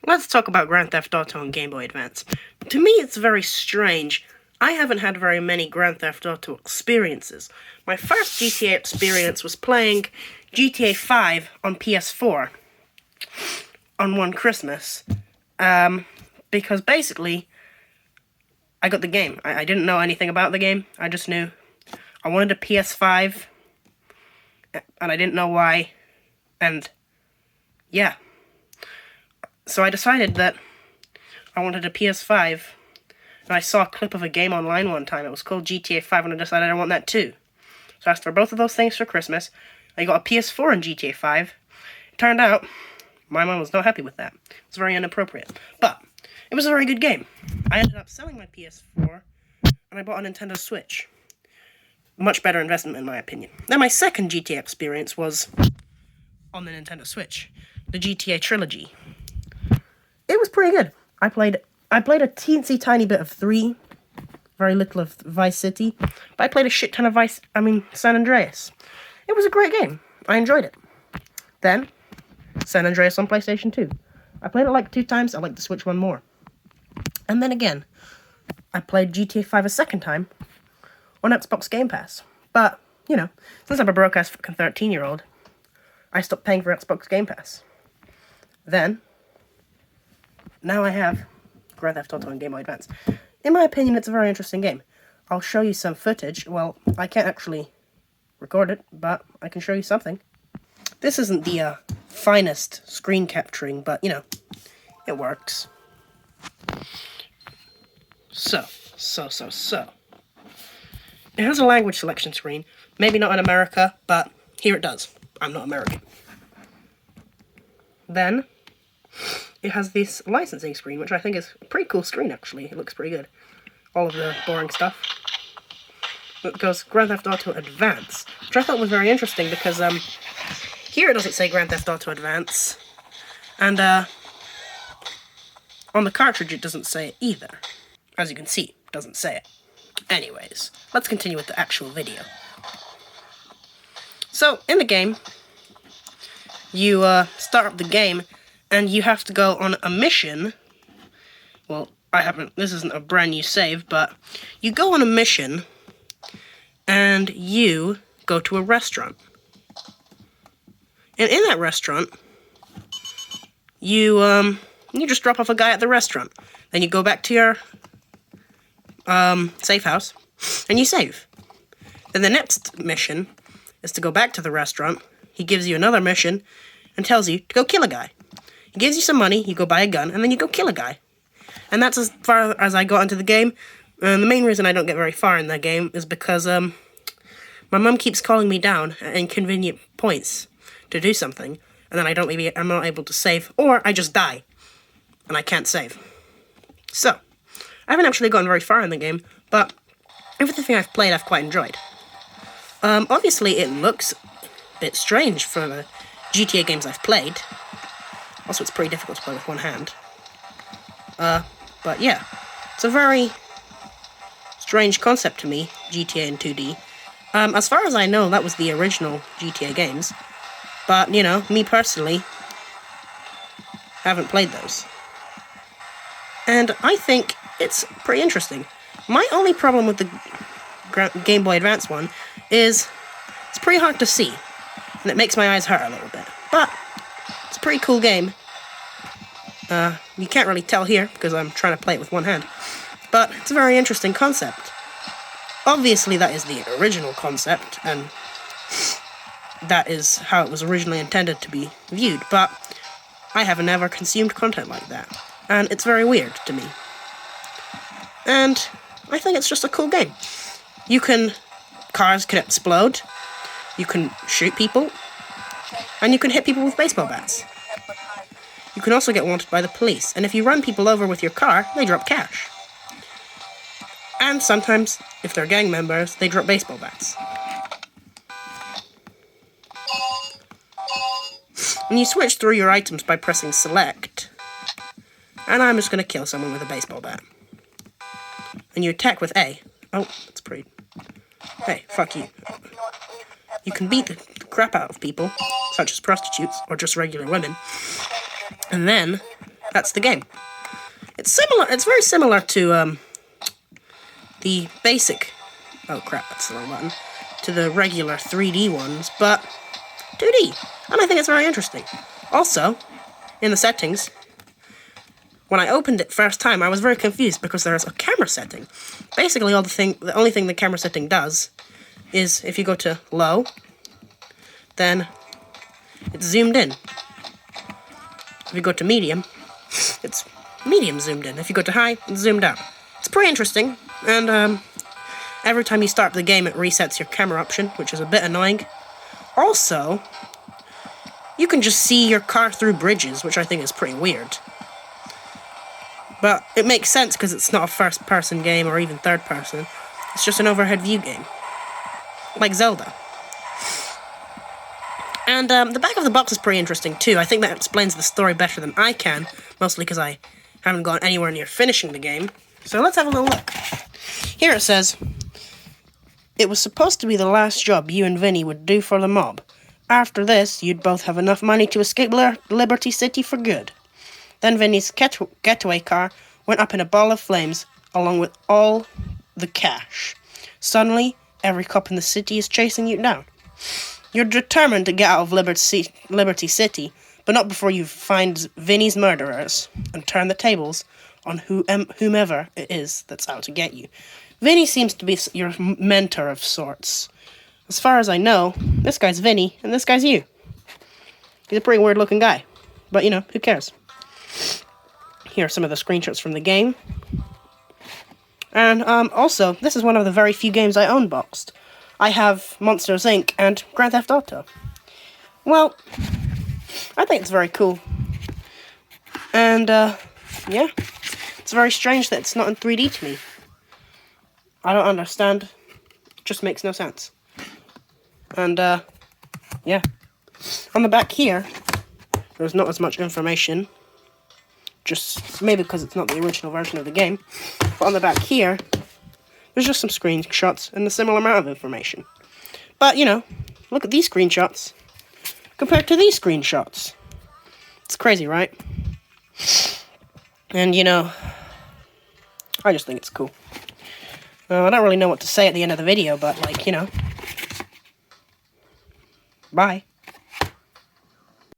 Let's talk about Grand Theft Auto on Game Boy Advance. To me, it's very strange. I haven't had very many Grand Theft Auto experiences. My first GTA experience was playing GTA 5 on PS4 on one Christmas. Because basically, I got the game. I didn't know anything about the game. I just knew I wanted a PS5, and I didn't know why, and yeah. So I decided that I wanted a PS5, and I saw a clip of a game online one time. It was called GTA 5, and I decided I want that too. So I asked for both of those things for Christmas. I got a PS4 and GTA 5. It turned out my mom was not happy with that. It was very inappropriate. But it was a very good game. I ended up selling my PS4, and I bought a Nintendo Switch. Much better investment, in my opinion. Then my second GTA experience was on the Nintendo Switch. The GTA Trilogy. It was pretty good. I played a teensy tiny bit of 3, very little of Vice City, but I played a shit ton of San Andreas. It was a great game. I enjoyed it. Then, San Andreas on PlayStation 2. I played it like 2 times, I liked the Switch one more. And then again, I played GTA 5 a second time on Xbox Game Pass. But, you know, since I'm a broke-ass fucking 13-year-old, I stopped paying for Xbox Game Pass. Then, now I have Grand Theft Auto on Game Boy Advance. In my opinion, it's a very interesting game. I'll show you some footage. Well, I can't actually record it, but I can show you something. This isn't the finest screen capturing, but, you know, it works. So. It has a language selection screen. Maybe not in America, but here it does. I'm not American. Then, it has this licensing screen, which I think is a pretty cool screen, actually. It looks pretty good. All of the boring stuff. It goes Grand Theft Auto Advance, which I thought was very interesting because, here it doesn't say Grand Theft Auto Advance, and, on the cartridge it doesn't say it either. As you can see, it doesn't say it. Anyways, let's continue with the actual video. So, in the game, you, start up the game, and you have to go on a mission. Well, this isn't a brand new save, but you go on a mission, and you go to a restaurant. And in that restaurant, you just drop off a guy at the restaurant. Then you go back to your, safe house, and you save. Then the next mission is to go back to the restaurant. He gives you another mission, and tells you to go kill a guy. He gives you some money, you go buy a gun, and then you go kill a guy. And that's as far as I got into the game. The main reason I don't get very far in that game is because, my mum keeps calling me down at inconvenient points to do something, and then I'm not able to save, or I just die, and I can't save. So, I haven't actually gotten very far in the game, but everything I've played I've quite enjoyed. Obviously it looks a bit strange for the GTA games I've played. Also, it's pretty difficult to play with one hand. But yeah, it's a very strange concept to me, GTA in 2D. As far as I know, that was the original GTA games. But, you know, me personally, haven't played those. And I think it's pretty interesting. My only problem with the Game Boy Advance one is it's pretty hard to see. And it makes my eyes hurt a little bit. But it's a pretty cool game. You can't really tell here because I'm trying to play it with one hand. But it's a very interesting concept. Obviously, that is the original concept, and that is how it was originally intended to be viewed. But I have never consumed content like that. And it's very weird to me. And I think it's just a cool game. Cars can explode. You can shoot people. And you can hit people with baseball bats. You can also get wanted by the police, and if you run people over with your car, they drop cash. And sometimes, if they're gang members, they drop baseball bats. And you switch through your items by pressing select. And I'm just going to kill someone with a baseball bat. And you attack with A. Oh, that's pretty... Hey, fuck you. You can beat the crap out of people, such as prostitutes, or just regular women. And then, That's the game. It's similar. It's very similar to the basic. Oh crap! That's the wrong button. To the regular 3D ones, but 2D, and I think it's very interesting. Also, in the settings, when I opened it first time, I was very confused because there's a camera setting. Basically, the only thing the camera setting does is if you go to low, then it's zoomed in. If you go to medium, it's medium zoomed in. If you go to high, it's zoomed out. It's pretty interesting, and every time you start the game, it resets your camera option, which is a bit annoying. Also, you can just see your car through bridges, which I think is pretty weird. But it makes sense because it's not a first-person game or even third-person. It's just an overhead view game. Like Zelda. And the back of the box is pretty interesting too. I think that explains the story better than I can, mostly because I haven't gone anywhere near finishing the game. So let's have a little look. Here it says, it was supposed to be the last job you and Vinny would do for the mob. After this, you'd both have enough money to escape Liberty City for good. Then Vinny's getaway car went up in a ball of flames, along with all the cash. Suddenly, every cop in the city is chasing you down. You're determined to get out of Liberty City, but not before you find Vinny's murderers and turn the tables on whomever it is that's out to get you. Vinny seems to be your mentor of sorts. As far as I know, this guy's Vinny, and this guy's you. He's a pretty weird-looking guy, but, you know, who cares? Here are some of the screenshots from the game. And, also, this is one of the very few games I own boxed. I have Monsters, Inc. and Grand Theft Auto. Well, I think it's very cool. And, yeah. It's very strange that it's not in 3D to me. I don't understand. It just makes no sense. And, yeah. On the back here, there's not as much information. Just maybe because it's not the original version of the game. But on the back here, there's just some screenshots and a similar amount of information. But, you know, look at these screenshots compared to these screenshots. It's crazy, right? And, you know, I just think it's cool. I don't really know what to say at the end of the video, but, like, you know. Bye.